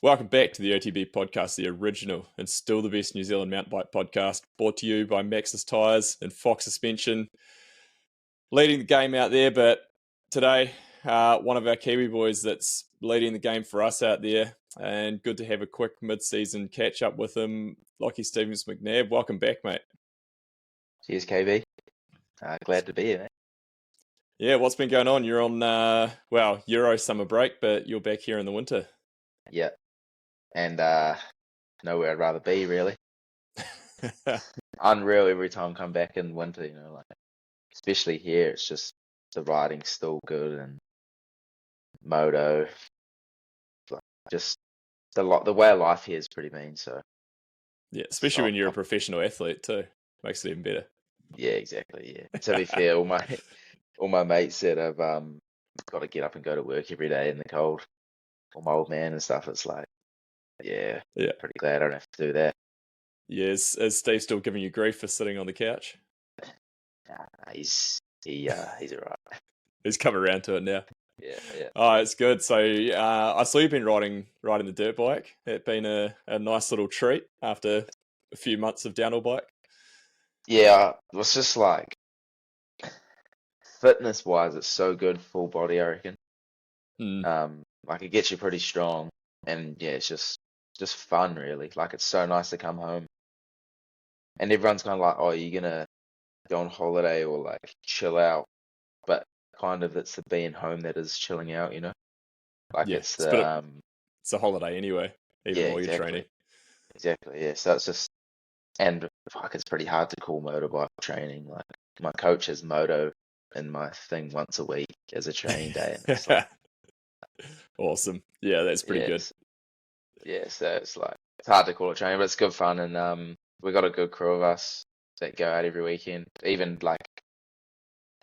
Welcome back to the OTB podcast, the original and still the best New Zealand mountain bike podcast, brought to you by Maxxis Tyres and Fox Suspension. Leading the game out there, but today, one of our Kiwi boys that's leading the game for us out there, and good to have a quick mid-season catch-up with him, Lachie Stevens-Mcnab. Welcome back, mate. Cheers, KB. Glad to be here, mate. Yeah, what's been going on? You're on, Euro summer break, but you're back here in the winter. Yeah. And nowhere I'd rather be, really. Unreal every time I come back in winter, especially here. It's just the riding's still good and moto. Just the way of life here is pretty mean. So yeah, especially when you're a professional athlete too, makes it even better. Yeah, exactly. Yeah. To be fair, all my mates said I've got to get up and go to work every day in the cold. All my old man and stuff. It's like, yeah, pretty glad I don't have to do that. Yeah, is Steve still giving you grief for sitting on the couch? He's alright. He's come around to it now. Yeah. Oh, it's good. So I saw you've been riding the dirt bike. It's been a nice little treat after a few months of downhill bike. Yeah, it was just like fitness wise, it's so good full body, I reckon. Like it gets you pretty strong, and yeah, it's just fun really. Like it's so nice to come home, and everyone's kind of like, "Oh, you're gonna go on holiday or like chill out," but kind of it's the being home that is chilling out, Like it's the it's a holiday anyway, even while you're training. Exactly, yeah. So it's just, and fuck, it's pretty hard to call motorbike training. Like my coach has moto in my thing once a week as a training day, and it's like, awesome. Yeah, that's pretty good. Yeah, so it's like it's hard to call it training, but it's good fun, and we got a good crew of us that go out every weekend, even like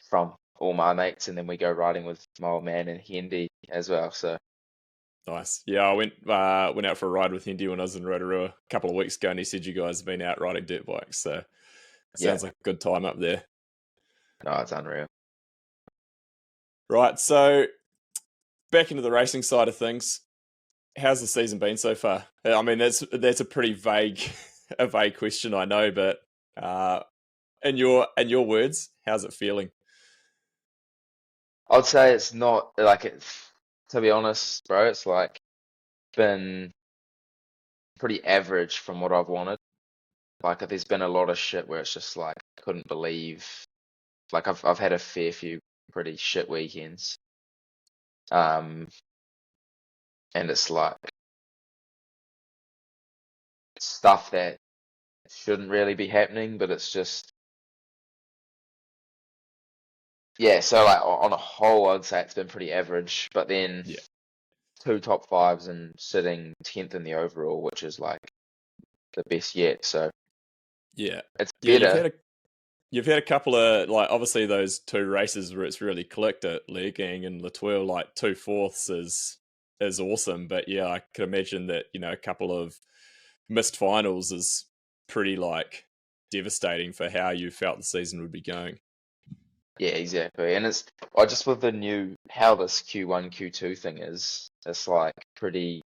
from all my mates, and then we go riding with my old man and Hendy as well. So nice. Yeah, I went out for a ride with Hendy when I was in Rotorua a couple of weeks ago, and he said you guys have been out riding dirt bikes. So sounds like a good time up there. No, it's unreal. Right, so back into the racing side of things. How's the season been so far? I mean, that's a pretty vague question, I know, but in your words, how's it feeling? I'd say it's not like it's, to be honest, bro, it's like been pretty average from what I've wanted. Like there's been a lot of shit where it's just like couldn't believe. Like I've had a fair few pretty shit weekends. And it's like stuff that shouldn't really be happening, but it's just, yeah, so like on a whole I'd say it's been pretty average, but then 2 top 5s and sitting 10th in the overall, which is like the best yet. So yeah, it's better. You've had a couple of, like, obviously those 2 races where it's really clicked at Legang and Latour, like 2 fourths is awesome. But yeah, I could imagine that, a couple of missed finals is pretty like devastating for how you felt the season would be going. Yeah, exactly. And it's just with the new, how this Q1, Q2 thing is, it's like pretty,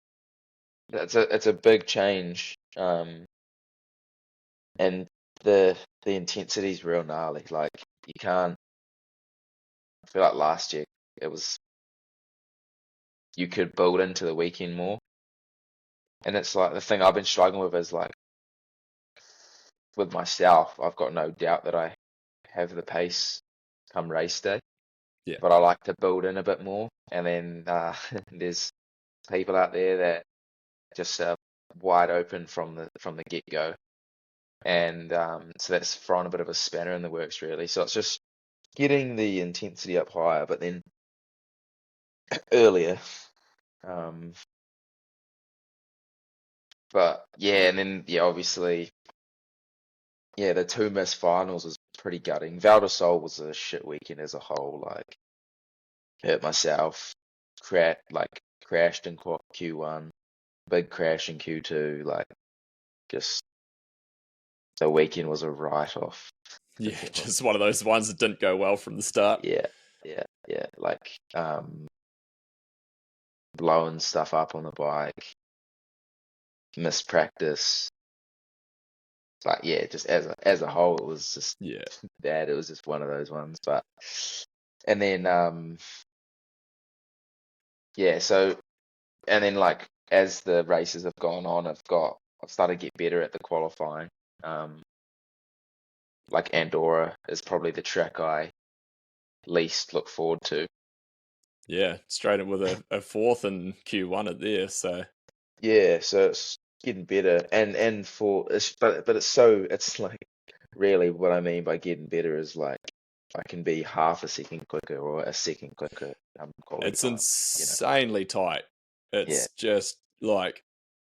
it's a big change. And the intensity's real gnarly. Like you can't, I feel like last year you could build into the weekend more. And it's like the thing I've been struggling with is like with myself, I've got no doubt that I have the pace come race day. Yeah. But I like to build in a bit more. And then there's people out there that just wide open from the get-go. And so that's thrown a bit of a spanner in the works, really. So it's just getting the intensity up higher, but then earlier. But yeah, and then obviously, the 2 missed finals is pretty gutting. Val de Sol was a shit weekend as a whole. Like, hurt myself, crashed in Q1, big crash in Q2. Like, just the weekend was a write-off. Yeah, just one of those ones that didn't go well from the start. Yeah. Like, blowing stuff up on the bike, missed practice. But yeah, just as a whole, it was just Yeah. bad. It was just one of those ones. But and then yeah, so and then like as the races have gone on, I've started to get better at the qualifying. Like Andorra is probably the track I least look forward to. Yeah, straight in with a fourth in Q1 at there. So Yeah, so it's getting better, and for it's but it's like really what I mean by getting better is like I can be half a second quicker or a second quicker quality it's time. You know, insanely tight. yeah, It's just like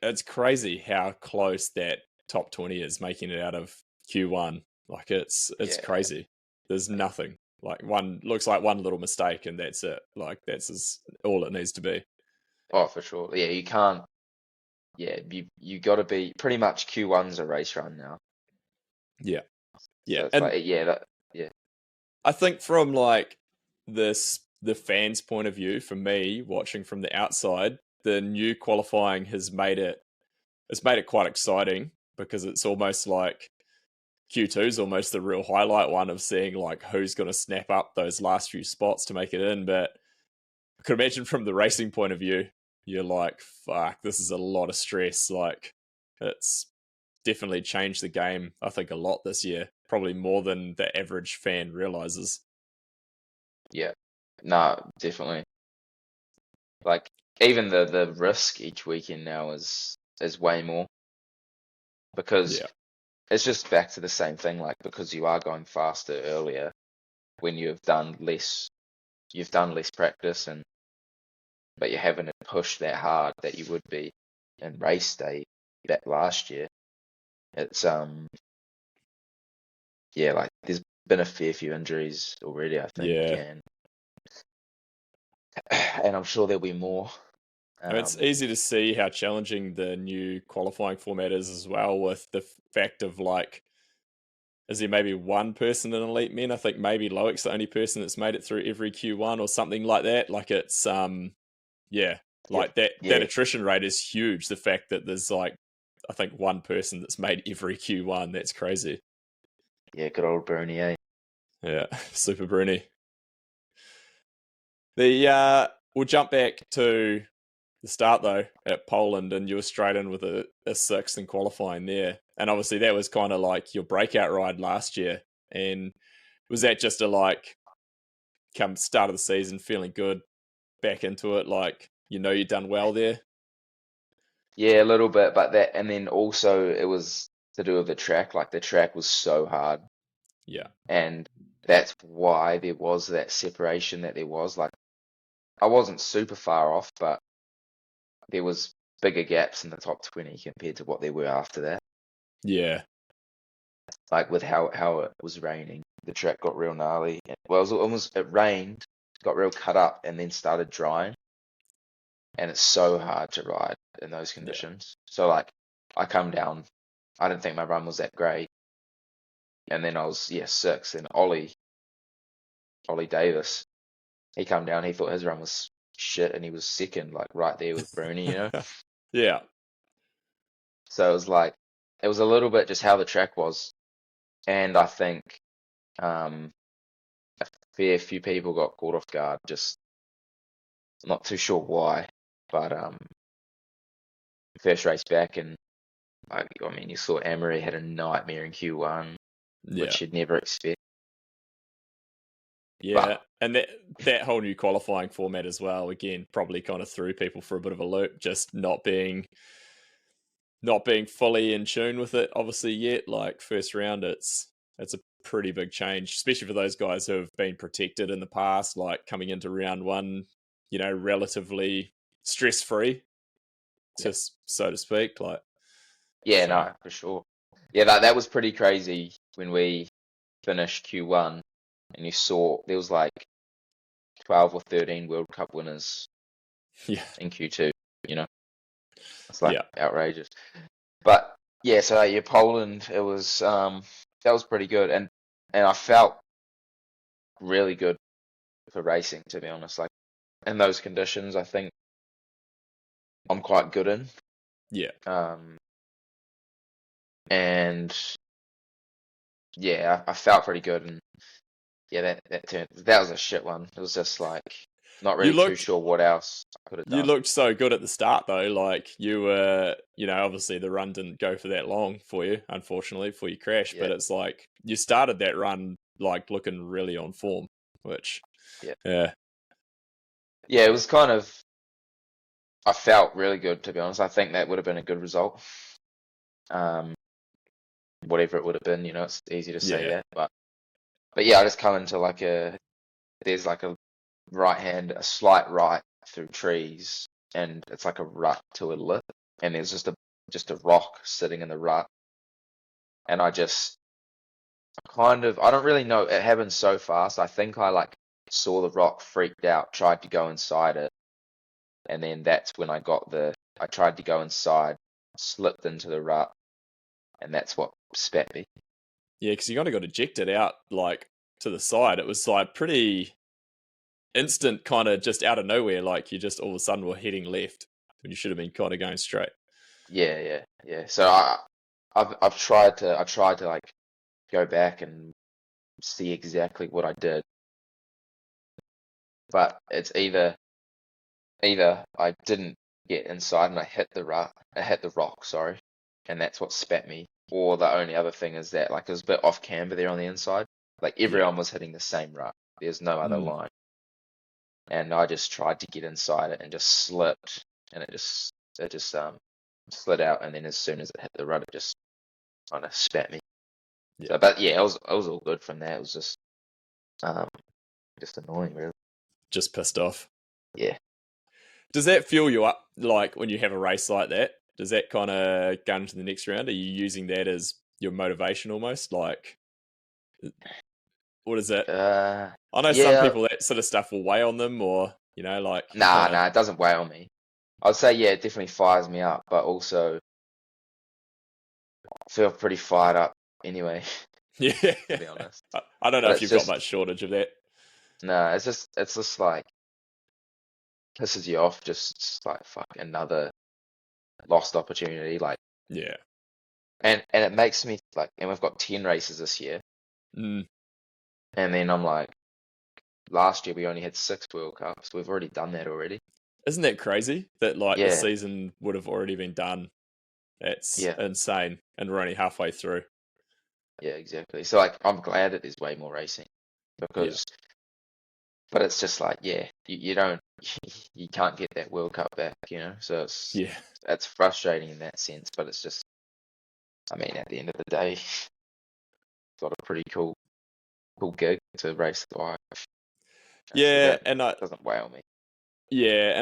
it's crazy how close that top 20 is making it out of Q1. Like it's yeah, crazy. There's nothing. Like one looks like one little mistake and that's it. Like all it needs to be. oh for sure. Yeah, you can't. Yeah, you got to be pretty much Q1's a race run now. Yeah. Yeah. So it's And like yeah, I think from like the fans' point of view, for me, watching from the outside, the new qualifying has made it quite exciting because it's almost like Q2 is almost the real highlight one of seeing like who's going to snap up those last few spots to make it in. But I could imagine from the racing point of view, you're like, fuck, this is a lot of stress. Like it's definitely changed the game, I think, a lot this year, probably more than the average fan realizes. yeah. Nah, definitely. Like even the risk each weekend now is way more because Yeah. it's just back to the same thing. Like because you are going faster earlier when you've done less practice and but you haven't pushed that hard that you would be in race day that last year. It's yeah, like there's been a fair few injuries already, I think, Yeah. and I'm sure there'll be more. I mean, it's easy to see how challenging the new qualifying format is as well, with the fact of like, is there maybe one person in elite men? I think maybe Loick's the only person that's made it through every Q1 or something like that. Like it's yeah, Yeah, like that yeah, attrition rate is huge. The fact that there's like I think one person that's made every Q1, that's crazy. yeah, good old Bernie, eh? Yeah, super Bruni. The we'll jump back to the start though at Poland, and you were straight in with a sixth in qualifying there, and obviously that was kind of like your breakout ride last year. And was that just a like come start of the season feeling good, back into it, like you'd done well there? Yeah, a little bit, but that, and then also it was to do with the track. Like the track was so hard, Yeah, and that's why there was that separation that there was. Like I wasn't super far off, but there was bigger gaps in the top 20 compared to what there were after that. yeah, Like with how it was raining, the track got real gnarly. Well, it rained, got real cut up, and then started drying, and it's so hard to ride in those yeah, conditions. So like, I come down, I didn't think my run was that great, and then I was sixth, and Ollie Davis, he come down, he thought his run was shit, and he was second, like right there with Bruni, you know. yeah, So it was like, it was a little bit just how the track was, and I think um a fair few people got caught off guard. Just not too sure why, but first race back, and I mean, you saw Emery had a nightmare in Q1, yeah, which you'd never expect. yeah. But And that whole new qualifying format as well, again, probably kind of threw people for a bit of a loop, just not being fully in tune with it, obviously yet. Like first round, it's a pretty big change, especially for those guys who have been protected in the past, like coming into round one, relatively stress free, yeah, so to speak. Like yeah, so, no, for sure. Yeah, that was pretty crazy when we finished Q1, and you saw there was like 12 or 13 World Cup winners yeah, in Q2. You know, it's like yeah, outrageous. But yeah, so yeah, Poland, it was that was pretty good, and I felt really good for racing, to be honest. Like in those conditions, I think I'm quite good in. Yeah. And yeah, I felt pretty good, and yeah, that was a shit one. It was just like not You really too looked sure what else I could have you done. looked so good at the start though. Like you were, obviously the run didn't go for that long for you, unfortunately, before you crashed. Yeah, But it's like you started that run like looking really on form, which yeah, yeah, yeah. It was kind of. I felt really good, to be honest. I think that would have been a good result. Um, whatever it would have been, it's easy to say yeah, that, but yeah, I just come into there's like a slight right through trees, and it's like a rut to a lip, and there's just a rock sitting in the rut, and I don't really know. It happened so fast. I think I like saw the rock, freaked out, tried to go inside it, and then that's when I tried to go inside, slipped into the rut, and that's what spat me. yeah. Because you kind of got ejected out like to the side. It was like pretty instant, kind of just out of nowhere. Like you just all of a sudden were heading left when you should have been kind of going straight. Yeah, yeah, yeah. So I've I tried to like go back and see exactly what I did, but it's either I didn't get inside and I hit the rock, sorry, and that's what spat me. Or the only other thing is that like it was a bit off camber there on the inside. Like Yeah. everyone was hitting the same rut. There's no other Mm. line. And I just tried to get inside it and just slipped, and it just slid out, and then as soon as it hit the rut, it just kind of spat me. Yeah. So, but yeah, I was all good from that. It was um just annoying, really. Just pissed off. Yeah. Does that fuel you up, like when you have a race like that? Does that kind of go into the next round? Are you using that as your motivation almost? Like, what is it? Uh, I know some yeah. people that sort of stuff will weigh on them, or like kind Nah, of nah, it doesn't weigh on me. I'd say yeah, it definitely fires me up, but also I feel pretty fired up anyway, yeah. to be honest. I don't know But if it's you've got just much shortage of that. nah, it's just like pisses you off, just like fuck another lost opportunity, like, Yeah. and it makes me like, and we've got 10 races this year, Mm. and then I'm like, last year we only had 6 World Cups. We've already done that already. Isn't that crazy that like the Yeah, season would have already been done? That's yeah, insane, and we're only halfway through. yeah, exactly. So like, I'm glad that there's way more racing Yeah. because, but it's just like, yeah, you don't, you can't get that World Cup back, So Yeah. it's frustrating in that sense, but it's just, I mean, at the end of the day, got a pretty cool gig to race the bike. So Yeah, that and doesn't wow me.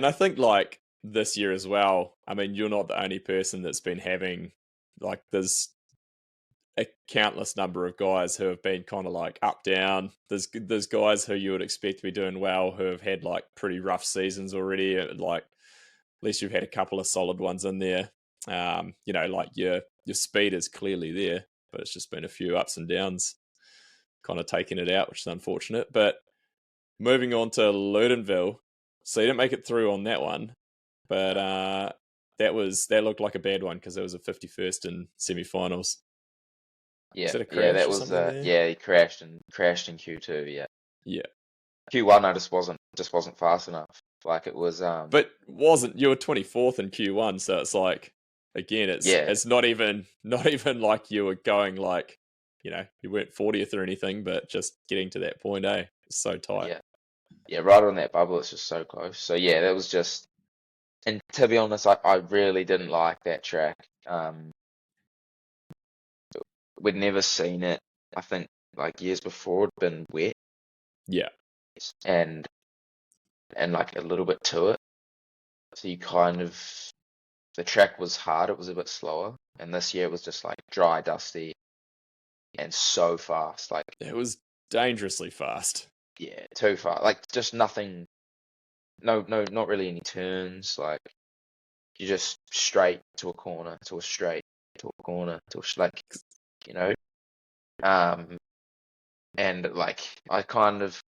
I think like this year as well. I mean, you're not the only person that's been having like there's a countless number of guys who have been kind of like up down. There's guys who you would expect to be doing well who have had like pretty rough seasons already. Like at least you've had a couple of solid ones in there. Like your speed is clearly there, but it's just been a few ups and downs, kind of taking it out, which is unfortunate. But moving on to Ludenville, so you didn't make it through on that one, but that looked like a bad one because it was a 51st in semi-finals. Was Yeah, it a yeah, crash that or was something there? yeah, he crashed in Q2, yeah. Yeah, Q1 I just wasn't fast enough. Like it was but you were 24th in Q1, so it's like again, yeah, it's not even like you were going like you weren't 40th or anything, but just getting to that point, it's so tight. yeah. Yeah, right on that bubble, it's just so close. So yeah, that was just, and to be honest, I really didn't like that track. We'd never seen it. I think like years before it'd been wet Yeah, and like a little bit to it. So you kind of, the track was hard, it was a bit slower. And this year it was just like dry, dusty, and so fast. Like, it was dangerously fast. yeah, too far. Like just nothing, no, no, not really any turns. Like you just straight to a corner, to a straight, to a corner, like, you know. Um, and like I kind of,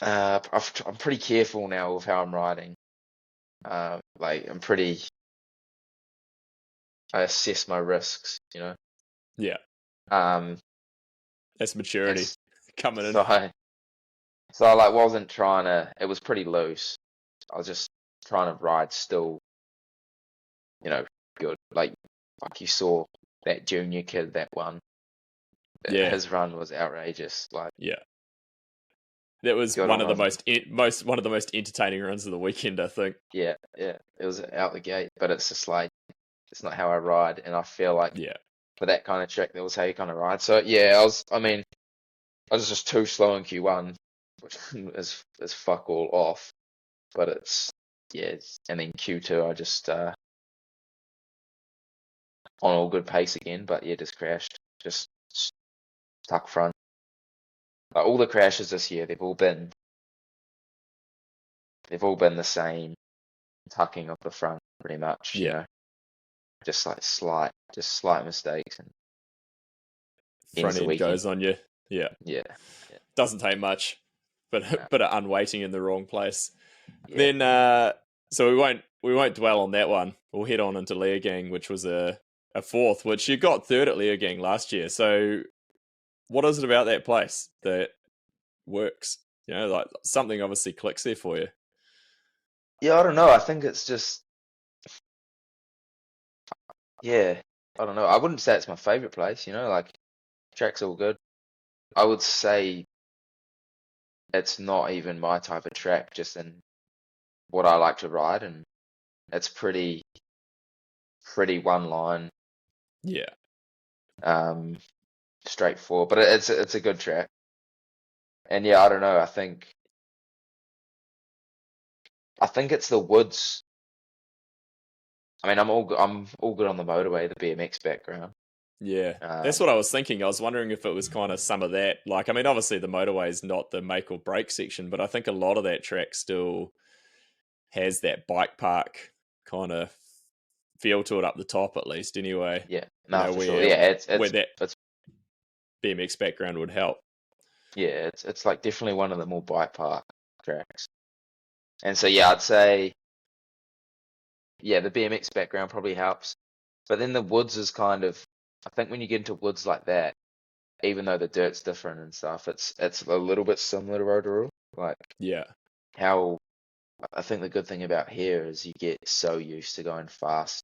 I'm pretty careful now with how I'm riding. Like I assess my risks, you know. Yeah, Um, that's and maturity coming in. so I like wasn't trying to. It was pretty loose. I was just trying to ride still, you know, good. Like you saw that junior kid that won. Yeah, His run was outrageous. Like yeah. That was good one on of the him. one of the most entertaining runs of the weekend, I think. Yeah, yeah. It was out the gate, but it's just like it's not how I ride, and I feel like Yeah, for that kind of track, that was how you kind of ride. So yeah, I was just too slow in Q1, which is fuck all off. But and then Q2 I just on all good pace again, but yeah, just crashed, just stuck front. Like all the crashes this year, they've all been the same, tucking of the front pretty much, you yeah. know, just like slight mistakes and ends Front the end weekend. goes on you. Yeah, Yeah, yeah, doesn't take much, but no, but an unweighting in the wrong place. yeah, Then, so we won't dwell on that one. We'll head on into Leogang, which was a fourth, which you got third at Leogang last year. So, what is it about that place that works? You know, like something obviously clicks there for you. yeah. I don't know. I think it's just yeah. I don't know. I wouldn't say it's my favorite place. You know, like track's all good. I would say it's not even my type of track, just in what I like to ride, and it's pretty one line, Yeah, um, straightforward. But it's a good track, and yeah, I don't know. I think it's the woods. I mean, I'm all good on the motorway, the BMX background. yeah. That's Um, what I was thinking. I was wondering if it was kind of some of that. Like, I mean, obviously the motorway is not the make or break section, but I think a lot of that track still has that bike park kind of feel to it up the top, at least. Anyway, yeah, you no, know for sure. where Yeah, where that it's BMX background would help. yeah, it's like definitely one of the more bike park tracks. And so yeah, I'd say yeah, the BMX background probably helps. But then the woods is kind of, I think when you get into woods like that, even though the dirt's different and stuff, it's a little bit similar to Rotorua. Like Yeah, how I think the good thing about here is you get so used to going fast,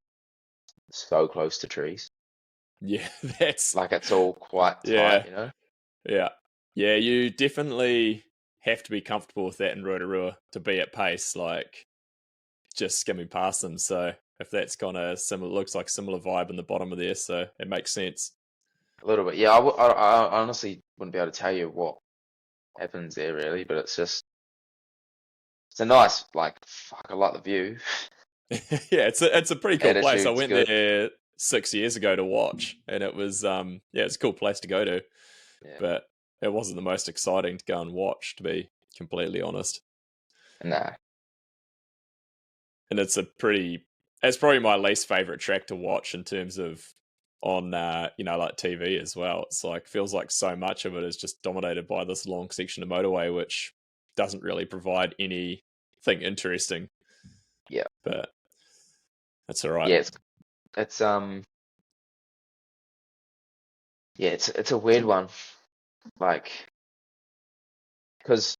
so close to trees. yeah. That's Like it's all quite tight, yeah, you know? yeah, yeah. You definitely have to be comfortable with that in Rotorua to be at pace, like just skimming past them. So if that's kind of similar, looks like similar vibe in the bottom of there, so it makes sense. A little bit. Yeah, I honestly wouldn't be able to tell you what happens there really, but it's a nice like fuck. I like the view. Yeah, it's a pretty cool place. I Attitude's went good. there 6 years ago to watch, and it was yeah, it's a cool place to go to, Yeah. but it wasn't the most exciting to go and watch, to be completely honest. Nah. And it's probably my least favorite track to watch in terms of on like TV as well. It's like feels like so much of it is just dominated by this long section of motorway, which doesn't really provide anything interesting. Yeah. But that's all right. Yeah. It's yeah. It's a weird one. Like because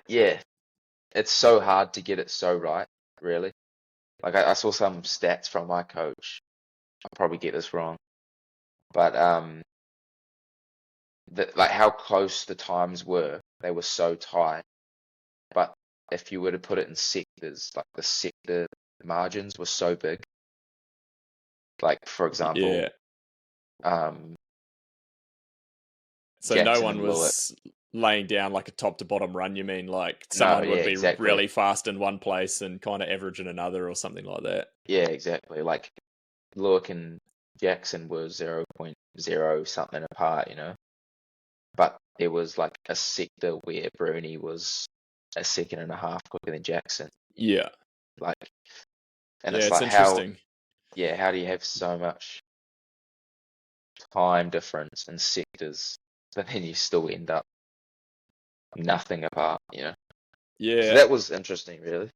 yeah, it's so hard to get it so right. Really. Like I saw some stats from my coach. I'll probably get this wrong, but like how close the times were. They were so tight. But if you were to put it in sectors, like the sector margins were so big. Like for example, Yeah. um, So no Jackson one and Lewitt. was laying down like a top to bottom run. You mean like No, someone yeah, would be exactly. really fast in one place and kind of average in another or something like that? Yeah, exactly. Like Lewitt and Jackson were 0.0 something apart, you know. But there was like a sector where Bruni was a second and a half quicker than Jackson. Yeah. Like, and Yeah, it's it's like interesting. how do you have so much time difference in sectors, but then you still end up nothing apart, you know? So Yeah. that was interesting, really.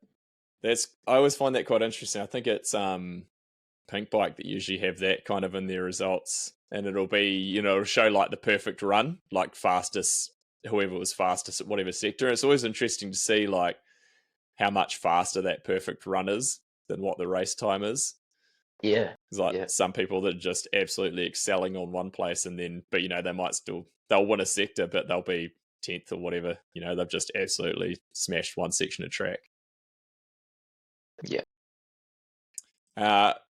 I always find that quite interesting. I think it's Pink Bike that usually have that kind of in their results, and it'll be, it'll show like the perfect run, like fastest, whoever was fastest at whatever sector. It's always interesting to see like how much faster that perfect run is than what the race time is. Yeah. It's like Yeah. some people that are just absolutely excelling on one place, and then, but they'll win a sector, but they'll be 10th or whatever. They've just absolutely smashed one section of track. Yeah.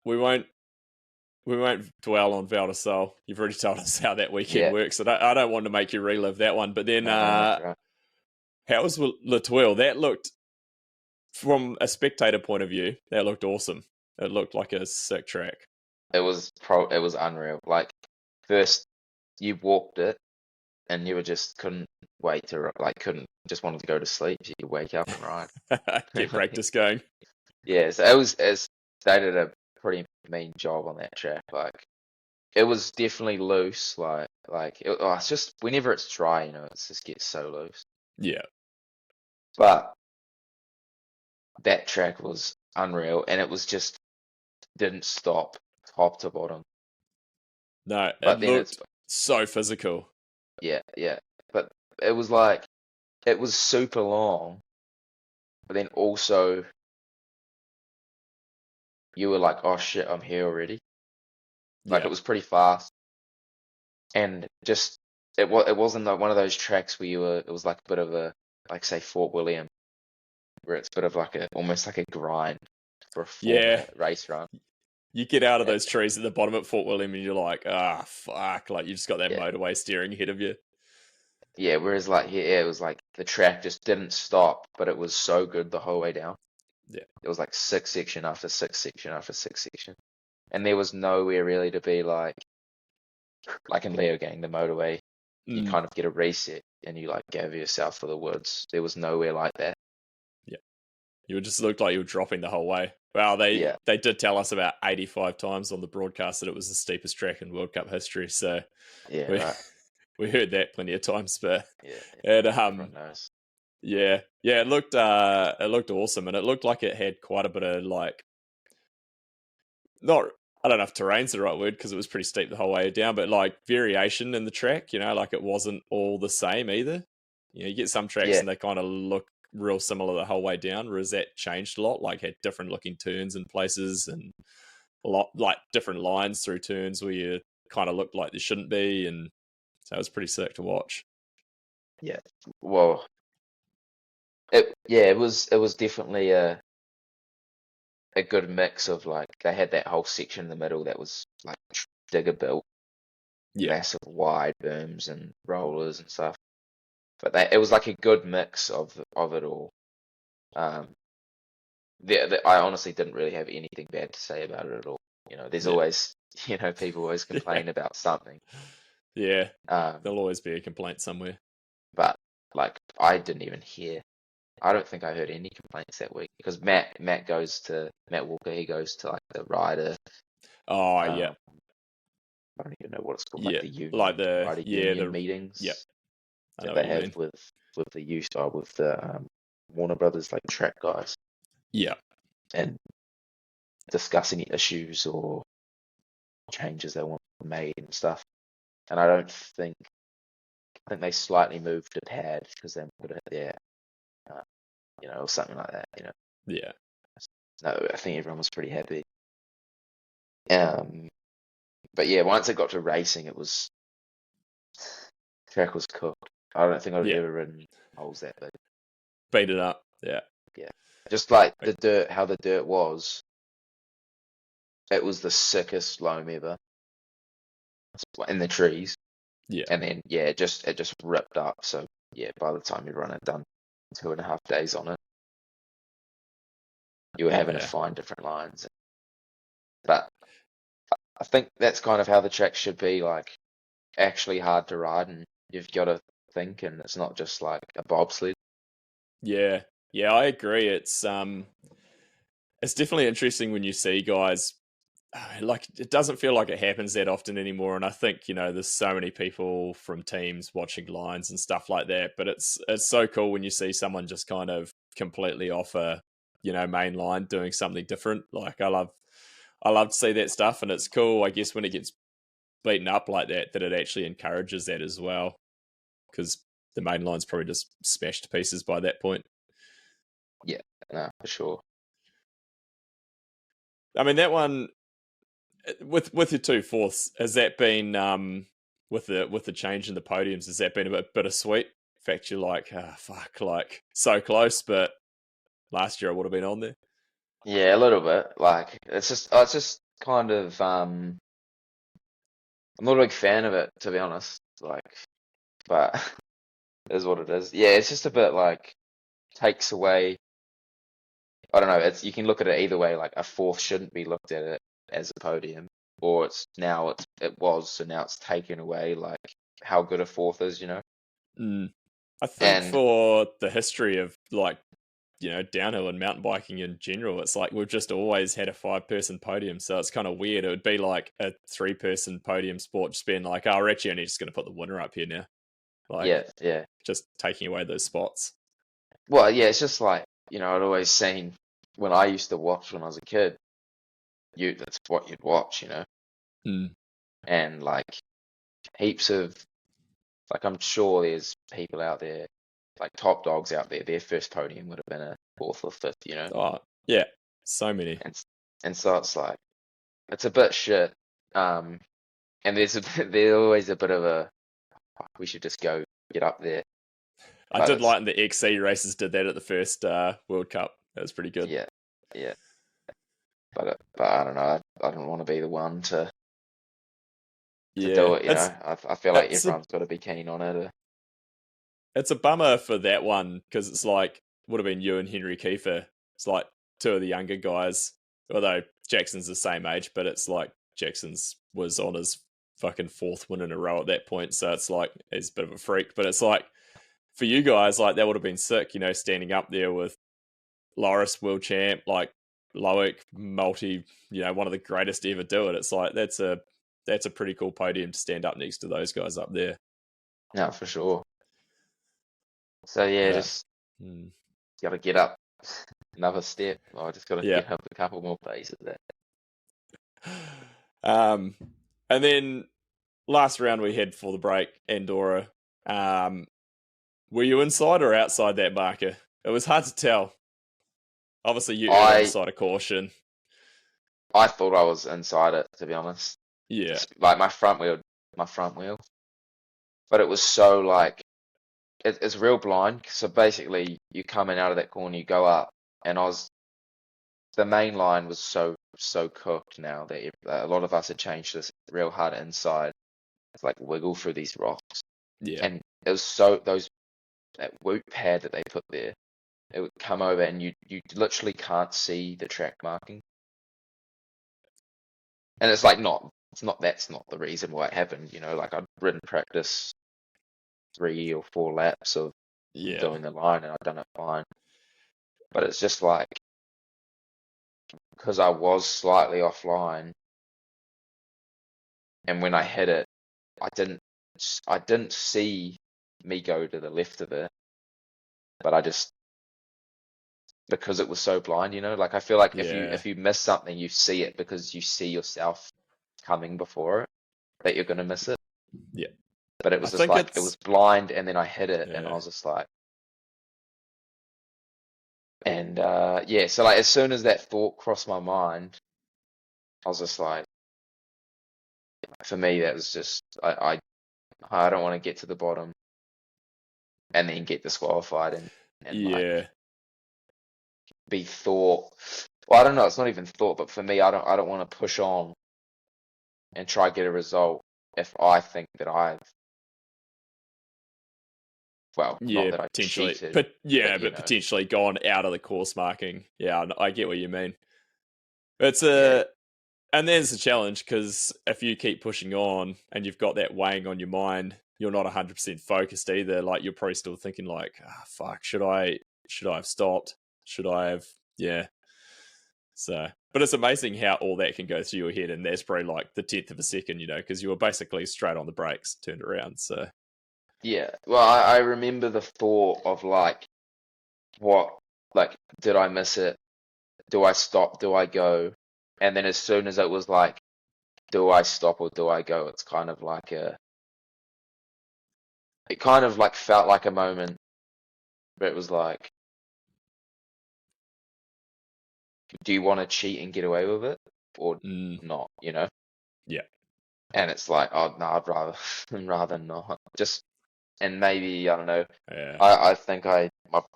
We won't dwell on Val d'Isole. You've already told us how that weekend works. So I don't want to make you relive that one. But then, Right. how was Latoile? That looked, from a spectator point of view, that looked awesome. It looked like a sick track. It was unreal. Like, first you walked it, and you couldn't wait to just wanted to go to sleep. So you wake up and ride. Get practice going. Yeah, so they did a pretty mean job on that track. Like, it was definitely loose. It's just whenever it's dry, it just gets so loose. Yeah. But that track was unreal, and it was just didn't stop top to bottom. No, it looked so physical. Yeah. But it was it was super long, but then also you were like, oh shit, I'm here already. Like, it was pretty fast, and just it wasn't like one of those tracks where it was like a bit of a, like, say, Fort William, where it's a bit of like almost like a grind for a full race run. You get out of those trees at the bottom at Fort William and you're like, fuck, like you just got that motorway steering ahead of you. Yeah, whereas it was like the track just didn't stop, but it was so good the whole way down. Yeah. It was like 6 section after 6 section after 6 section. And there was nowhere really to be like in Leogang, the motorway, you kind of get a reset and you like gather yourself for the woods. There was nowhere like that. Yeah. You just looked like you were dropping the whole way. Well, they did tell us about 85 times on the broadcast that it was the steepest track in World Cup history. So we heard that plenty of times. But everyone knows. Yeah, it looked awesome, and it looked like it had quite a bit of like, I don't know if terrain's the right word because it was pretty steep the whole way down, but like variation in the track. Like it wasn't all the same either. You get some tracks and they kind of look real similar the whole way down, whereas that changed a lot. Like had different looking turns in places and a lot like different lines through turns where you kind of looked like there shouldn't be, and so it was pretty sick to watch. Yeah, well, it was definitely a good mix of like they had that whole section in the middle that was like digger built, massive wide berms and rollers and stuff. But it was like a good mix of it all. I honestly didn't really have anything bad to say about it at all. There's always, people always complain about something. Yeah, there'll always be a complaint somewhere. But like, I didn't even hear. I don't think I heard any complaints that week because Matt Walker, he goes to like the rider. Oh yeah. I don't even know what it's called. Like the union, the union meetings. Yeah. That they have with the with the Warner Brothers like track guys. Yeah. And discussing issues or changes they want made and stuff. And I think they slightly moved a pad because they put it there, or something like that, Yeah. No, I think everyone was pretty happy. But yeah, once it got to racing, track was cooked. I don't think I've ever ridden holes that big. Beat it up, yeah. Yeah, just like the dirt, how the dirt was. It was the sickest loam ever. In the trees. Yeah. And then it just ripped up. So yeah, by the time everyone had done 2.5 days on it, you were having to find different lines. But I think that's kind of how the track should be, like actually hard to ride, and you've got to think, and it's not just like a bobsled. Yeah, I agree. It's definitely interesting when you see guys like it doesn't feel like it happens that often anymore, and I think there's so many people from teams watching lines and stuff like that. But it's so cool when you see someone just kind of completely off a main line doing something different. Like I love to see that stuff, and it's cool, I guess, when it gets beaten up like that it actually encourages that as well, because the main line's probably just smashed to pieces by that point. Yeah, no, for sure. I mean, that one with your 2/4, has that been with the change in the podiums? Has that been a bit bittersweet? In fact, you're like, fuck, like so close, but last year I would have been on there. Yeah, a little bit. Like it's just kind of I'm not a big fan of it, to be honest. Like, but it is what it is. Yeah, it's just a bit like takes away. I don't know. It's you can look at it either way. Like a fourth shouldn't be looked at it as a podium, or it was, so now it's taken away. Like how good a fourth is, I think And for the history of like downhill and mountain biking in general, it's like we've just always had a 5-person podium, so it's kind of weird. It would be like a 3-person podium sport, just being like, oh, we're actually only just going to put the winner up here now, like yeah. just taking away those spots. Well, yeah, it's just like I'd always seen when I used to watch when I was a kid. That's what you'd watch, and like heaps of like I'm sure there's people out there like top dogs out there. Their first podium would have been a fourth or fifth, Oh yeah, so many. And so it's like it's a bit shit. And there's always a bit of a we should just go get up there. I did like the XC races did that at the first World Cup. That was pretty good. Yeah. But I don't know. I don't want to be the one to do it. I feel like everyone's got to be keen on it. It's a bummer for that one because it's like would have been you and Henry Kiefer. It's like two of the younger guys, although Jackson's the same age, but it's like Jackson's was on his fucking 4th win in a row at that point, so it's like he's a bit of a freak. But it's like for you guys, like that would have been sick, standing up there with Loris, world champ, like Loic, multi, one of the greatest to ever do it. It's like that's a pretty cool podium to stand up next to those guys up there. No, for sure. So yeah, just got to get up another step. I just got to get up a couple more paces there. And then last round we had for the break, Andorra. Were you inside or outside that marker? It was hard to tell. Obviously, you erred on the side of caution. I thought I was inside it, to be honest. Yeah. Like my front wheel. But it was so like, it's real blind. So basically, you coming out of that corner, you go up, and the main line was so cooked now that a lot of us had changed this real hard inside. It's like wiggle through these rocks. Yeah. And it was that woot pad that they put there, it would come over and you literally can't see the track marking. And it's like that's not the reason why it happened, like I'd ridden practice 3 or 4 laps of doing the line and I'd done it fine. But it's just like because I was slightly offline and when I hit it, I didn't see me go to the left of it, but I just because it was so blind, like I feel like if you miss something, you see it because you see yourself coming before it that you're gonna miss it. Yeah, but it was just like it was blind, and then I hit it, and I was just like, and so like as soon as that thought crossed my mind, I was just like, for me that was just I don't want to get to the bottom and then get disqualified and like be thought. Well, I don't know. It's not even thought, but for me, I don't want to push on and try get a result if I think that not that I potentially, cheated, but potentially gone out of the course marking. Yeah, I get what you mean. It's and there's the challenge because if you keep pushing on and you've got that weighing on your mind, you're not 100% focused either. Like you're probably still thinking like, fuck, should I have stopped? Should I have? Yeah. So, but it's amazing how all that can go through your head, and that's probably like the 10th of a second, because you were basically straight on the brakes, turned around. So, yeah. Well, I remember the thought of like, what, like, did I miss it? do I stop? Do I go? And then as soon as it was like, do I stop or do I go? It's kind of like it kind of like felt like a moment where it was like, do you want to cheat and get away with it or not? Yeah. And it's like, oh no, I'd rather rather not. Just and maybe I don't know. Yeah. I think my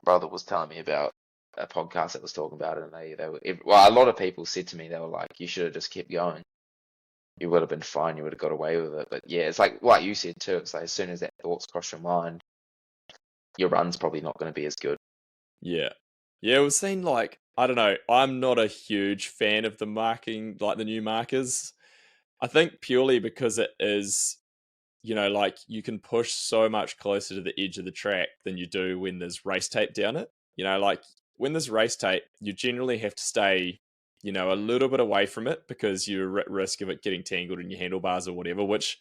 brother was telling me about a podcast that was talking about it, and they were well, a lot of people said to me they were like, you should have just kept going. You would have been fine. You would have got away with it. But yeah, it's like you said too. It's like as soon as that thoughts cross your mind, your run's probably not going to be as good. Yeah. Yeah, it was seen like, I don't know, I'm not a huge fan of the marking, like the new markers. I think purely because it is, like you can push so much closer to the edge of the track than you do when there's race tape down it. Like when there's race tape, you generally have to stay, a little bit away from it because you're at risk of it getting tangled in your handlebars or whatever, which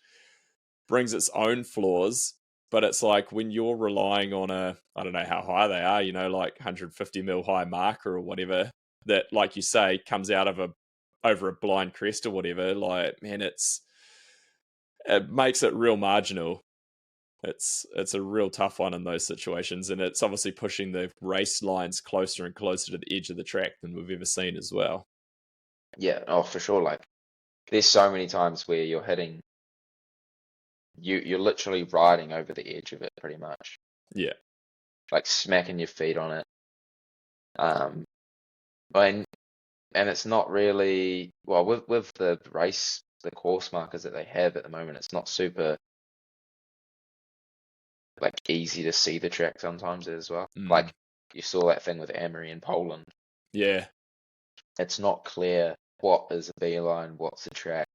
brings its own flaws. But it's like when you're relying on I don't know how high they are, like 150 mil high marker or whatever, that, like you say, comes out of over a blind crest or whatever. Like, man, it makes it real marginal. It's a real tough one in those situations, and it's obviously pushing the race lines closer and closer to the edge of the track than we've ever seen as well. Yeah, oh for sure. Like there's so many times where you're hitting, you're literally riding over the edge of it pretty much. Yeah. Like smacking your feet on it. And it's not really well with the course markers that they have at the moment. It's not super like easy to see the track sometimes as well. Like you saw that thing with Amory in Poland. Yeah. It's not clear what is a beeline, what's the track,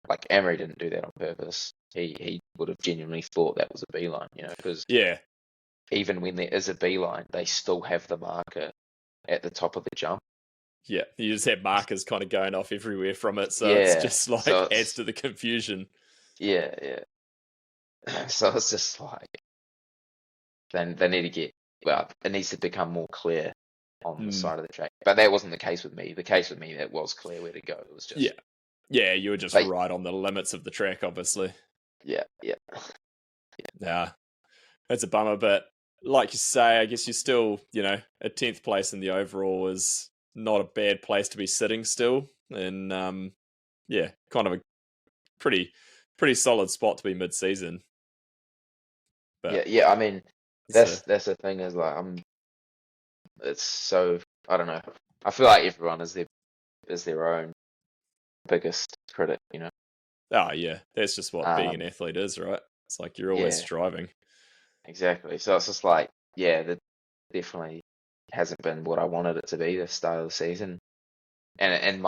like Amory didn't do that on purpose. He would have genuinely thought that was a beeline, because Yeah. even when there is a beeline, they still have the marker at the top of the jump. Yeah, you just have markers kind of going off everywhere from it, so it's Yeah, just like adds to the confusion. Yeah. So it's just like they need to get it needs to become more clear on the side of the track. But that wasn't the case with me. The case with me, that was clear where to go. It was just yeah, you were just right on the limits of the track, obviously. Yeah. Yeah, that's a bummer, but like you say, I guess you're still, a 10th place in the overall is not a bad place to be sitting still, and kind of a pretty solid spot to be mid-season. But yeah. I mean, that's the thing is like it's so I don't know. I feel like everyone is their own biggest critic, Oh yeah, that's just what being an athlete is, right? It's like you're always striving. Exactly. So it's just like, yeah, that definitely hasn't been what I wanted it to be the start of the season. And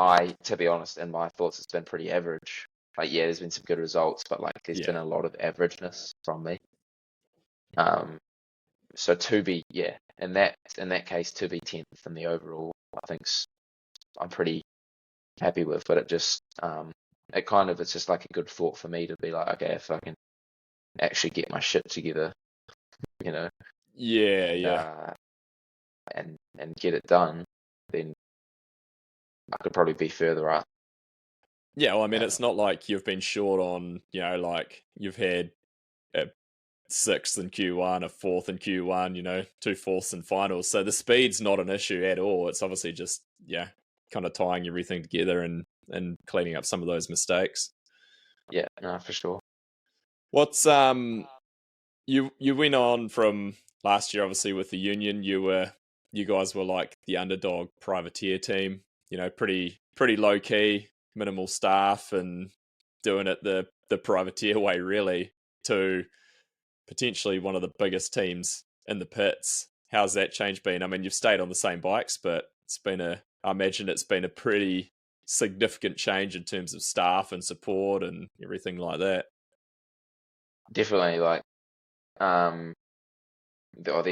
to be honest, in my thoughts, it's been pretty average. Like, yeah, there's been some good results, but like, there's been a lot of averageness from me. So in that case, to be 10th in the overall, I'm pretty happy with. But it just, it's just like a good thought for me to be like, okay, if I can actually get my shit together, Yeah. And get it done, then I could probably be further up. Yeah, well, I mean, it's not like you've been short on, like you've had a 6th in Q1, a 4th in Q1, 2 4ths in finals. So the speed's not an issue at all. It's obviously just, kind of tying everything together and cleaning up some of those mistakes. Yeah, no, for sure. What's you went on from last year, obviously with the Union. You guys were like the underdog privateer team. Pretty low key, minimal staff, and doing it the privateer way, really, to potentially one of the biggest teams in the pits. How's that change been? I mean, you've stayed on the same bikes, but I imagine it's been a pretty significant change in terms of staff and support and everything like that. Definitely, like, the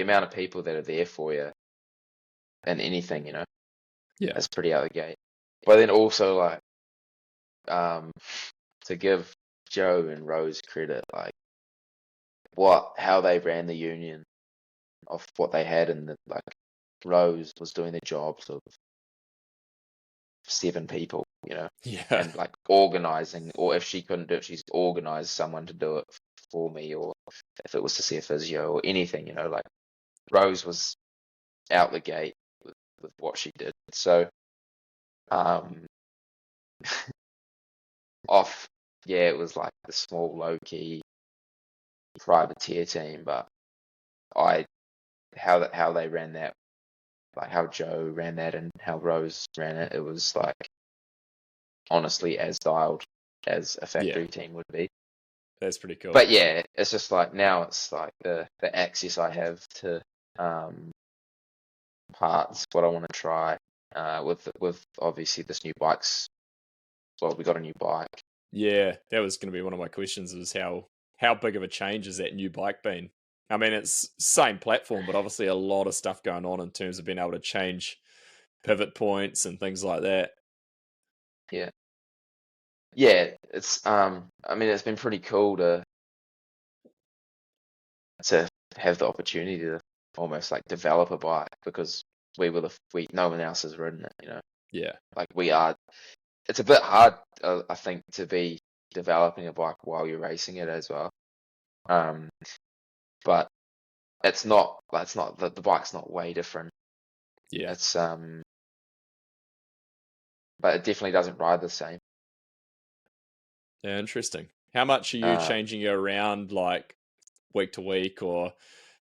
amount of people that are there for you and anything, Yeah. it's pretty out of the gate. But then also, like, to give Joe and Rose credit, like, how they ran the Union of what they had and Rose was doing the jobs of 7 people, Yeah. and like organizing, or if she couldn't do it, she's organized someone to do it for me, or if it was to see a physio or anything, like Rose was out the gate with what she did. So, it was like the small, low key privateer team, but how they ran that, like how Joe ran that and how Rose ran it, it was like honestly as dialed as a factory team would be. That's pretty cool. But yeah, it's just like now it's like the access I have to parts, what I want to try with obviously this new bikes. Well, we got a new bike. Yeah, that was going to be one of my questions, is how big of a change has that new bike been? I mean, it's same platform, but obviously a lot of stuff going on in terms of being able to change pivot points and things like that. Yeah. It's I mean, it's been pretty cool to have the opportunity to almost like develop a bike, because no one else has ridden it, Yeah. like we are. It's a bit hard, I think, to be developing a bike while you're racing it as well. But it's not the bike's not way different. Yeah. It's but it definitely doesn't ride the same. Yeah, interesting. How much are you changing it around, like week to week, or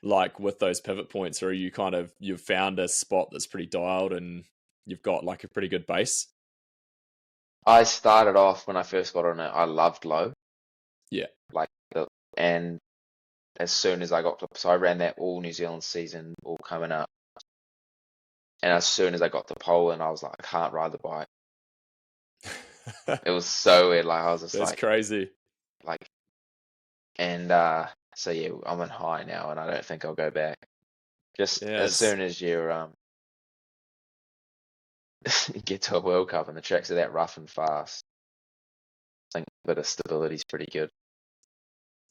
like with those pivot points, or are you you've found a spot that's pretty dialed and you've got like a pretty good base? I started off when I first got on it, I loved low. Yeah. And as soon as I got so I ran that all New Zealand season, all coming up. And as soon as I got to Poland, I was like, I can't ride the bike. It was so weird. Like I was just That's crazy. And so yeah, I'm in high now, and I don't think I'll go back. Just as soon as you get to a World Cup and the tracks are that rough and fast, I think a bit of stability is pretty good.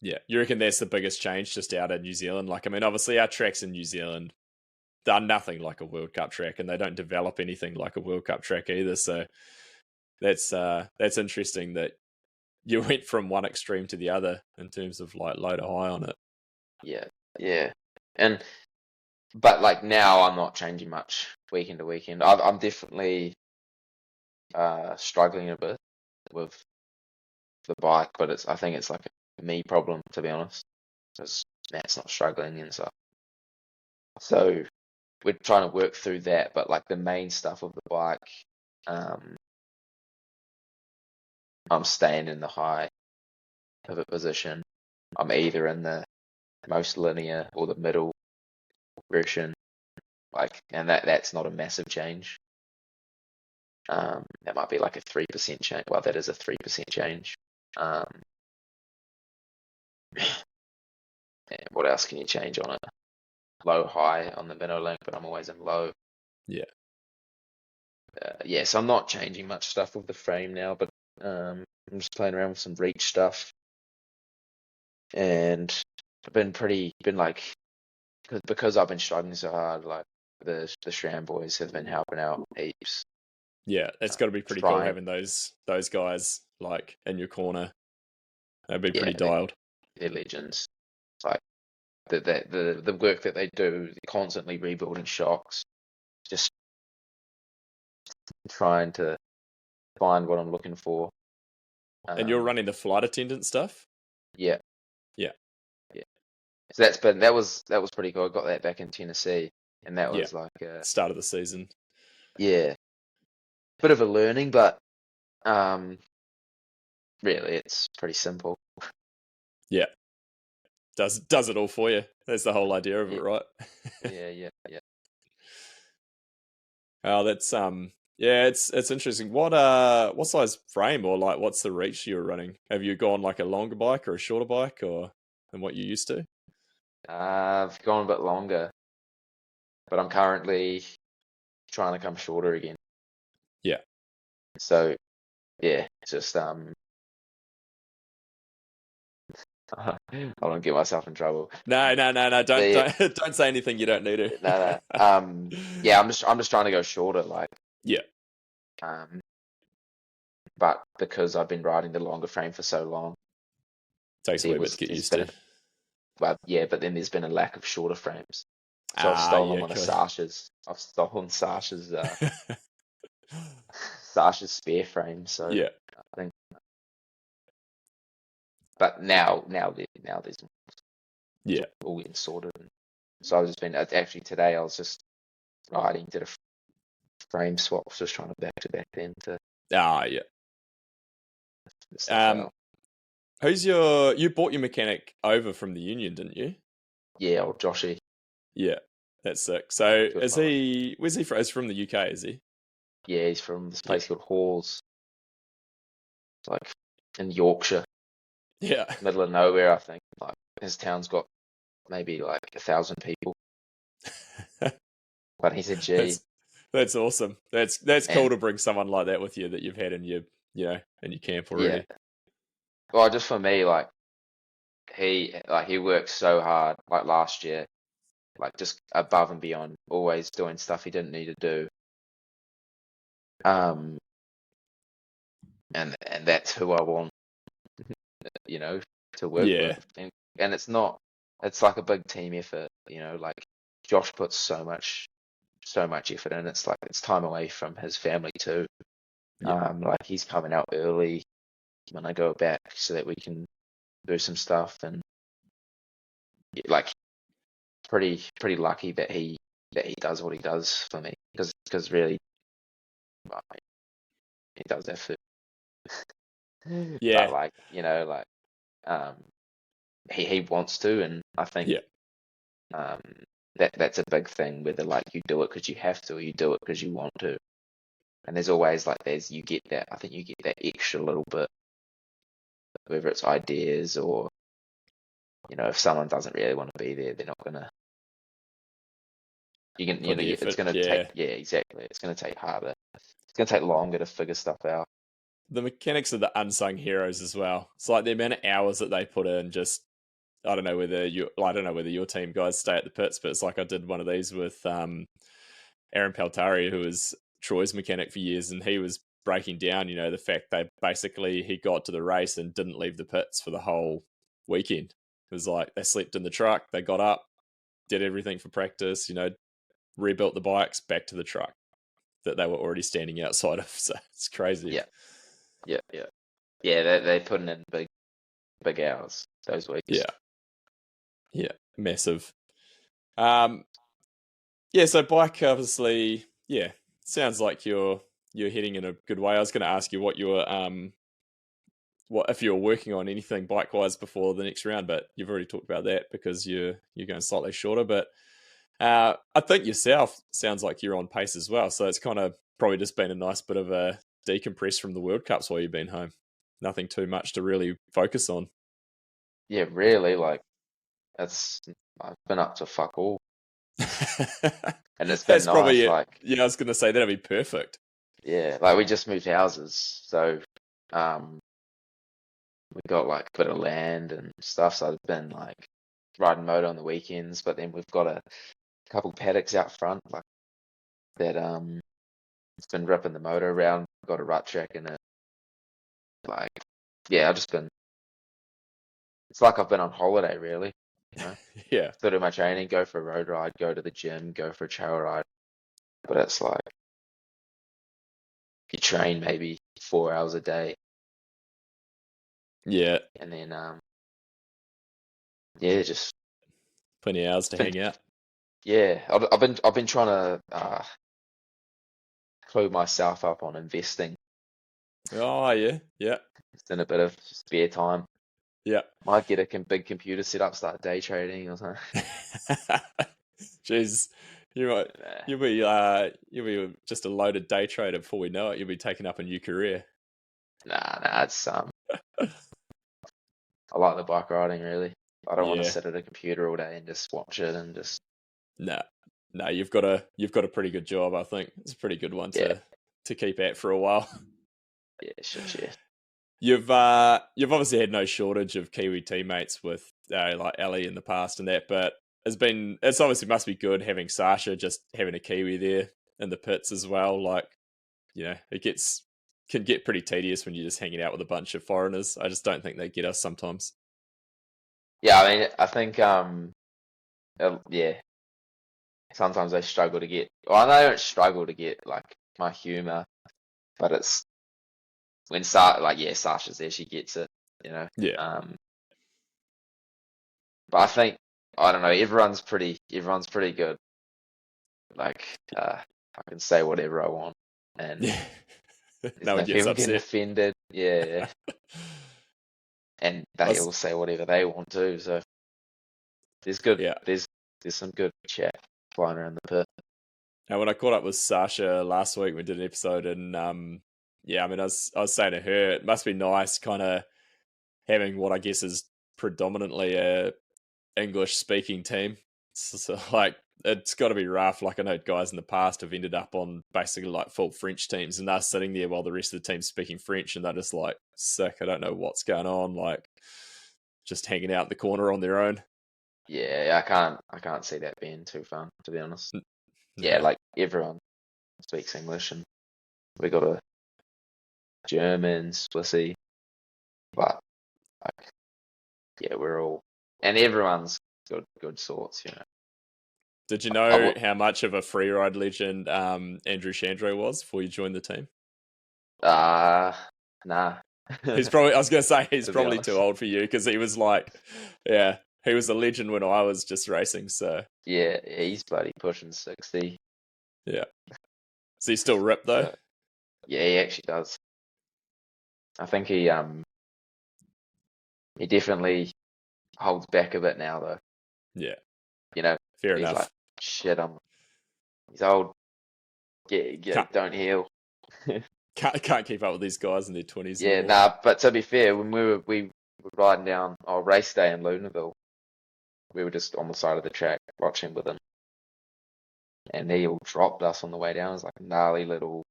Yeah, you reckon that's the biggest change just out of New Zealand? Like, I mean, obviously our tracks in New Zealand, they're nothing like a World Cup track, and they don't develop anything like a World Cup track either. So that's interesting that you went from one extreme to the other in terms of like low to high on it. Yeah. But like now, I'm not changing much weekend to weekend. I'm definitely struggling a bit with the bike, but I think it's like a me problem, to be honest, because Matt's not struggling and stuff. So we're trying to work through that, but like the main stuff of the bike, I'm staying in the high pivot position. I'm either in the most linear or the middle version, and that's not a massive change. That might be like a 3% change. Well, that is a 3% change. And what else can you change on it? Low, high on the minnow link, but I'm always in low. Yeah. So I'm not changing much stuff with the frame now, but I'm just playing around with some reach stuff, and I've been like, because I've been struggling so hard. Like the SRAM boys have been helping out heaps. Yeah, it's got to be pretty cool having those guys like in your corner. They'd be pretty dialed. They're legends. Like the work that they do, constantly rebuilding shocks, just trying to find what I'm looking for. And you're running the flight attendant stuff? Yeah. Yeah. So that was pretty cool. I got that back in Tennessee, and that was like start of the season. Yeah. Bit of a learning, but really it's pretty simple. Yeah. Does it all for you. That's the whole idea of it, right? Yeah. Oh, that's it's interesting. What size frame, or like what's the reach you were running? Have you gone like a longer bike or a shorter bike or than what you used to? I've gone a bit longer, but I'm currently trying to come shorter again. Yeah. So yeah, it's just I don't get myself in trouble. No. Don't The don't say anything you don't need to. no, no. Yeah, I'm just trying to go shorter, like, Yeah, um, but because I've been riding the longer frame for so long, takes a wee bit to get there's used been to. well, yeah, but then there's been a lack of shorter frames. So I've stolen Yeah, one of good. Sasha's. I've stolen Sasha's spare frame. So Yeah, I think, but now there's yeah. all getting sorted. So I've just been actually today. I was just riding, did a frame swap, just trying to back to back then to Yeah. the stuff out. You bought your mechanic over from the union, didn't you? Yeah, old Joshy, Yeah, that's sick. So good is fella. where's he from? He's from the UK, is he? Yeah, he's from this Yeah. place called Halls, like in Yorkshire, Yeah. middle of nowhere, I think. Like his town's got maybe like 1,000 people, but he's a G. That's that's awesome. That's cool And to bring someone like that with you that you've had in your in your camp yeah, already. well, just for me, like he worked so hard, like last year, like just above and beyond, always doing stuff he didn't need to do. Um, and that's who I want, you know, to work with. Yeah. And it's like a big team effort, like Josh puts so much effort in. It's like it's time away from his family too. Yeah. Like he's coming out early when I go back so that we can do some stuff, and like pretty lucky that he does what he does for me, because really, well, he does that for but Yeah. like, like, um he wants to, and I think, Yeah. um that's a big thing, whether like you do it because you have to or you do it because you want to. And there's always like you get that, I think you get that extra little bit, whether it's ideas or, if someone doesn't really want to be there, they're not gonna, Put the it's effort. gonna take, Yeah. yeah, exactly, it's gonna take harder, it's gonna take longer to figure stuff out. The mechanics are the unsung heroes as well. It's like the amount of hours that they put in. Just I don't know whether your team guys stay at the pits, but it's like I did one of these with Aaron Peltari, who was Troy's mechanic for years, and he was breaking down, the fact they basically he got to the race and didn't leave the pits for the whole weekend. It was like they slept in the truck, they got up, did everything for practice, rebuilt the bikes back to the truck that they were already standing outside of. So it's crazy. Yeah, yeah, yeah, yeah, they putting in big hours those weeks. Yeah. Yeah. Massive. Um, Yeah, so bike obviously, yeah, sounds like you're heading in a good way. I was going to ask you what if you were working on anything bike wise before the next round, but you've already talked about that because you're going slightly shorter. But I think yourself sounds like you're on pace as well. So it's kind of probably just been a nice bit of a decompress from the World Cups while you've been home. Nothing too much to really focus on. Yeah, really, like, I've been up to fuck all, and it's been That's probably nice. it. Like, Yeah, I was going to say that'd be perfect. yeah, like we just moved houses, so um, we got like a bit of land and stuff. So I've been like riding motor on the weekends, but then we've got a couple paddocks out front, like that. It's been ripping the motor around. Got a rut track in it. Like, yeah, I've just been. It's like I've been on holiday, really. You know, Yeah. still do my training, go for a road ride, go to the gym, go for a trail ride. But it's like you train maybe 4 hours a day, Yeah. and then yeah, just Plenty of hours to been hang out. yeah. I've been trying to clue myself up on investing. Oh yeah, yeah, Just in a bit of spare time. yeah. Might get a big computer set up, start day trading or something. Jeez, you might Nah, you'll be just a loaded day trader before we know it. You'll be taking up a new career. nah. It's I like the bike riding, really. I don't want to Yeah, sit at a computer all day and just watch it and just no, no. You've got a pretty good job. I think it's a pretty good one yeah, to keep at for a while. yeah, shit, yeah. You've obviously had no shortage of Kiwi teammates with like Ali in the past and that, but it's obviously must be good having Sasha, just having a Kiwi there in the pits as well. Like, can get pretty tedious when you're just hanging out with a bunch of foreigners. I just don't think they get us sometimes. Yeah, I mean, I think yeah, sometimes they struggle to get. Well, they don't struggle to get like my humor, but it's when Sasha's there, she gets it, you know. Yeah. But I think I don't know. Everyone's pretty good. Like, I can say whatever I want, and Yeah. there's No no one gets people getting upset. offended. Yeah, and they all say whatever they want to. So there's good. Yeah. There's some good chat flying around the pit. Now, when I caught up with Sasha last week, we did an episode, and yeah, I mean, I was saying to her, it must be nice, kind of having what I guess is predominantly a English speaking team. So like, it's got to be rough. Like, I know guys in the past have ended up on basically like full French teams, and they're sitting there while the rest of the team's speaking French, and they're just like sick. I don't know what's going on. Like, just hanging out in the corner on their own. Yeah, I can't see that being too fun, to be honest. Yeah, No. like everyone speaks English, and we got a German, Swissy, but like, yeah, we're all and everyone's good sorts, you know. Did you I know would, how much of a freeride legend Andrew Chandro was before you joined the team? nah, He's probably, I was going to say, he's to be probably too honest. old for you because he was like, yeah, he was a legend when I was just racing. So, Yeah, he's bloody pushing 60. yeah. Is he still ripped though? So yeah, he actually does. I think he definitely holds back a bit now though. Yeah, You know, fair he's like, enough. shit, he's old. Can't, Don't heal. can't keep up with these guys in their 20s Yeah, anymore. nah, but to be fair, when we were riding down our race day in Lunaville, we were just on the side of the track watching with him, and he all dropped us on the way down. It was like a gnarly little,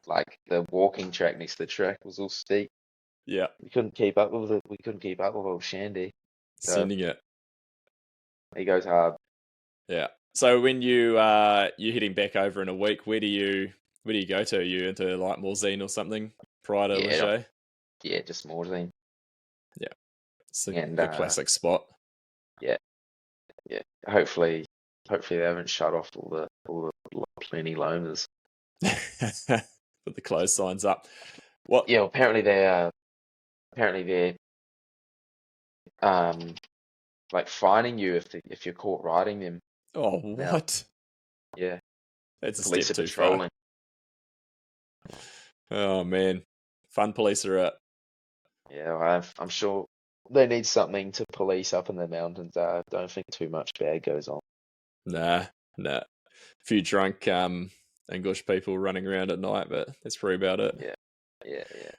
like the walking track next to the track was all steep. Yeah, We couldn't keep up with it. We couldn't keep up with old Shandy. So sending it. he goes hard. Yeah. So when you're heading back over in a week, where do you go to? Are you into like Morzine or something prior to Yeah, Lachie? yeah, just Morzine. Yeah, it's And the classic spot. yeah, yeah. Hopefully they haven't shut off all the plenty loaners. Put the close signs up. What? Yeah, apparently they're um like fining you if you're caught riding them Oh, now. what? Yeah, That's a police step are too far. patrolling. Oh man, fun police are out. Yeah, I'm sure they need something to police up in the mountains. I don't think too much bad goes on. Nah. A few drunk English people running around at night, but that's probably about it. Yeah, yeah.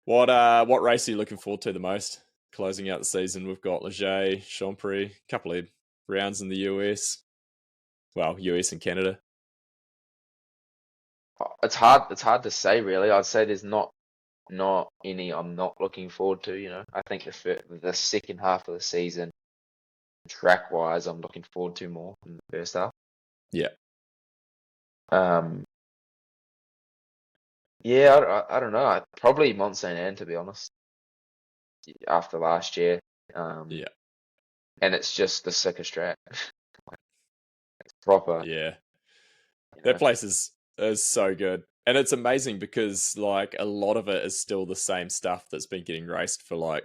What race are you looking forward to the most? Closing out the season, we've got Leger, Champrey, a couple of rounds in the US. Well, US and Canada. It's hard to say really. I'd say there's not any I'm not looking forward to. You know, I think the second half of the season, track wise, I'm looking forward to more than the first half. Yeah. Um, yeah, I don't know. Probably Mont Saint Anne, to be honest. After last year, Yeah. and it's just the sickest track. It's proper. Yeah. You That know? place is so good. And it's amazing because like a lot of it is still the same stuff that's been getting raced for like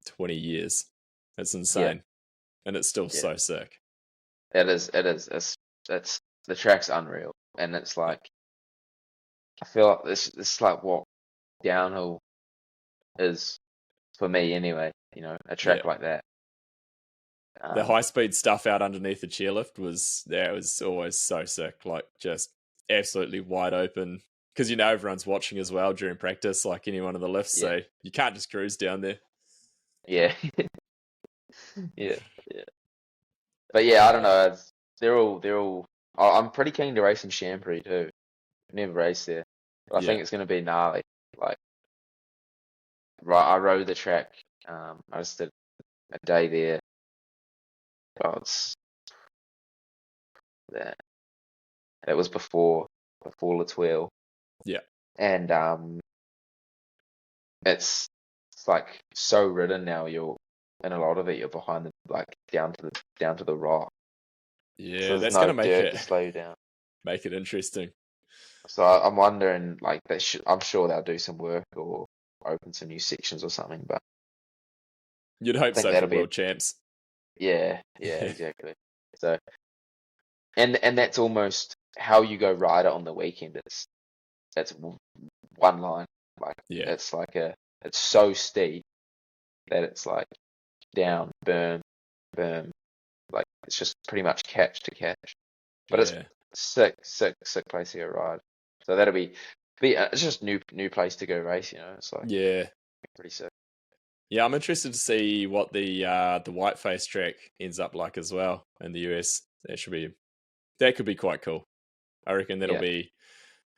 20 years. It's Yeah, insane. And it's still yeah. so sick. It is. It's the track's unreal, and it's like I feel like this is like what downhill is for me anyway. You know, a Yeah. track like that. The Um, high speed stuff out underneath the chairlift it was always so sick. Like just absolutely wide open. Because everyone's watching as well during practice, like anyone in the lifts, yeah, so you can't just cruise down there. yeah, yeah, yeah. But yeah, I don't know. They're all. I'm pretty keen to race in Champrey too. I've never raced there, but I Yeah. think it's going to be gnarly. Like I rode the track. I just did a day there. Oh, it's that. That was before Litwell. Yeah. And it's like so ridden now. You're in a lot of it. You're behind the like down to the rock. Yeah, So there's that's no gonna make dirt it to slow you down. interesting. So I'm wondering, like, I'm sure they'll do some work or open some new sections or something. But You'd I hope think so for that'll be, world champs. yeah, exactly. So and that's almost how you go ride it on the weekend. It's one line. Like Yeah, it's so steep that it's like down, burn, burn. Like it's just pretty much catch to catch. But it's yeah, sick place to go ride. So that'll be it's just new place to go race. It's like yeah, pretty sick. yeah. I'm interested to see what the Whiteface track ends up like as well in the US. That could be quite cool. I reckon that'll Yeah, be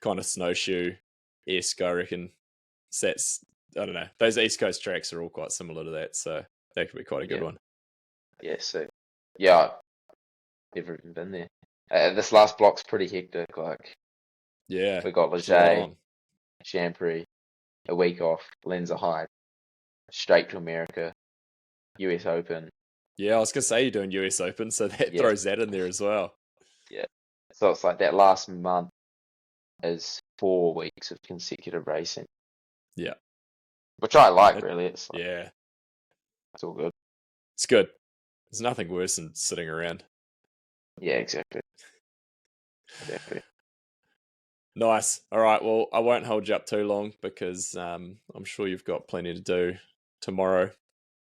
kind of snowshoe-esque. I reckon. That's I don't know. Those East Coast tracks are all quite similar to that, so that could be quite a good yeah, one. yeah. So yeah, I've never even been there. This last block's pretty hectic. Like Yeah, we got there's a lot Lachie, on. Champery, a week off, Lenza Hyde, straight to America, US Open. Yeah, I was gonna say you're doing US Open, so that Yes, throws that in there as well. yeah. So it's like that last month is 4 weeks of consecutive racing, Yeah, which I like It- really. It's like yeah, it's all good. it's good. There's nothing worse than sitting around. Yeah, exactly. Exactly. Nice. All right. Well, I won't hold you up too long because I'm sure you've got plenty to do tomorrow.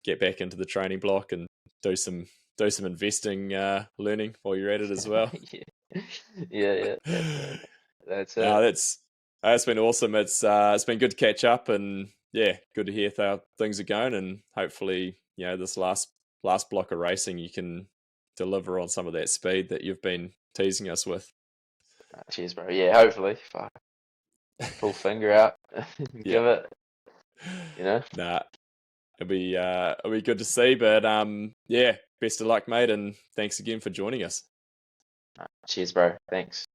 Get back into the training block and do some investing learning while you're at it as well. Yeah. Yeah, that's No, it. that's been awesome. It's been good to catch up and yeah, good to hear how things are going and hopefully this last block of racing you can deliver on some of that speed that you've been teasing us with. Cheers, bro. Yeah, hopefully. Fuck. Pull finger out. Yeah. Give it. You know? Nah, it'll be good to see. But yeah, best of luck, mate, and thanks again for joining us. Cheers, bro. Thanks.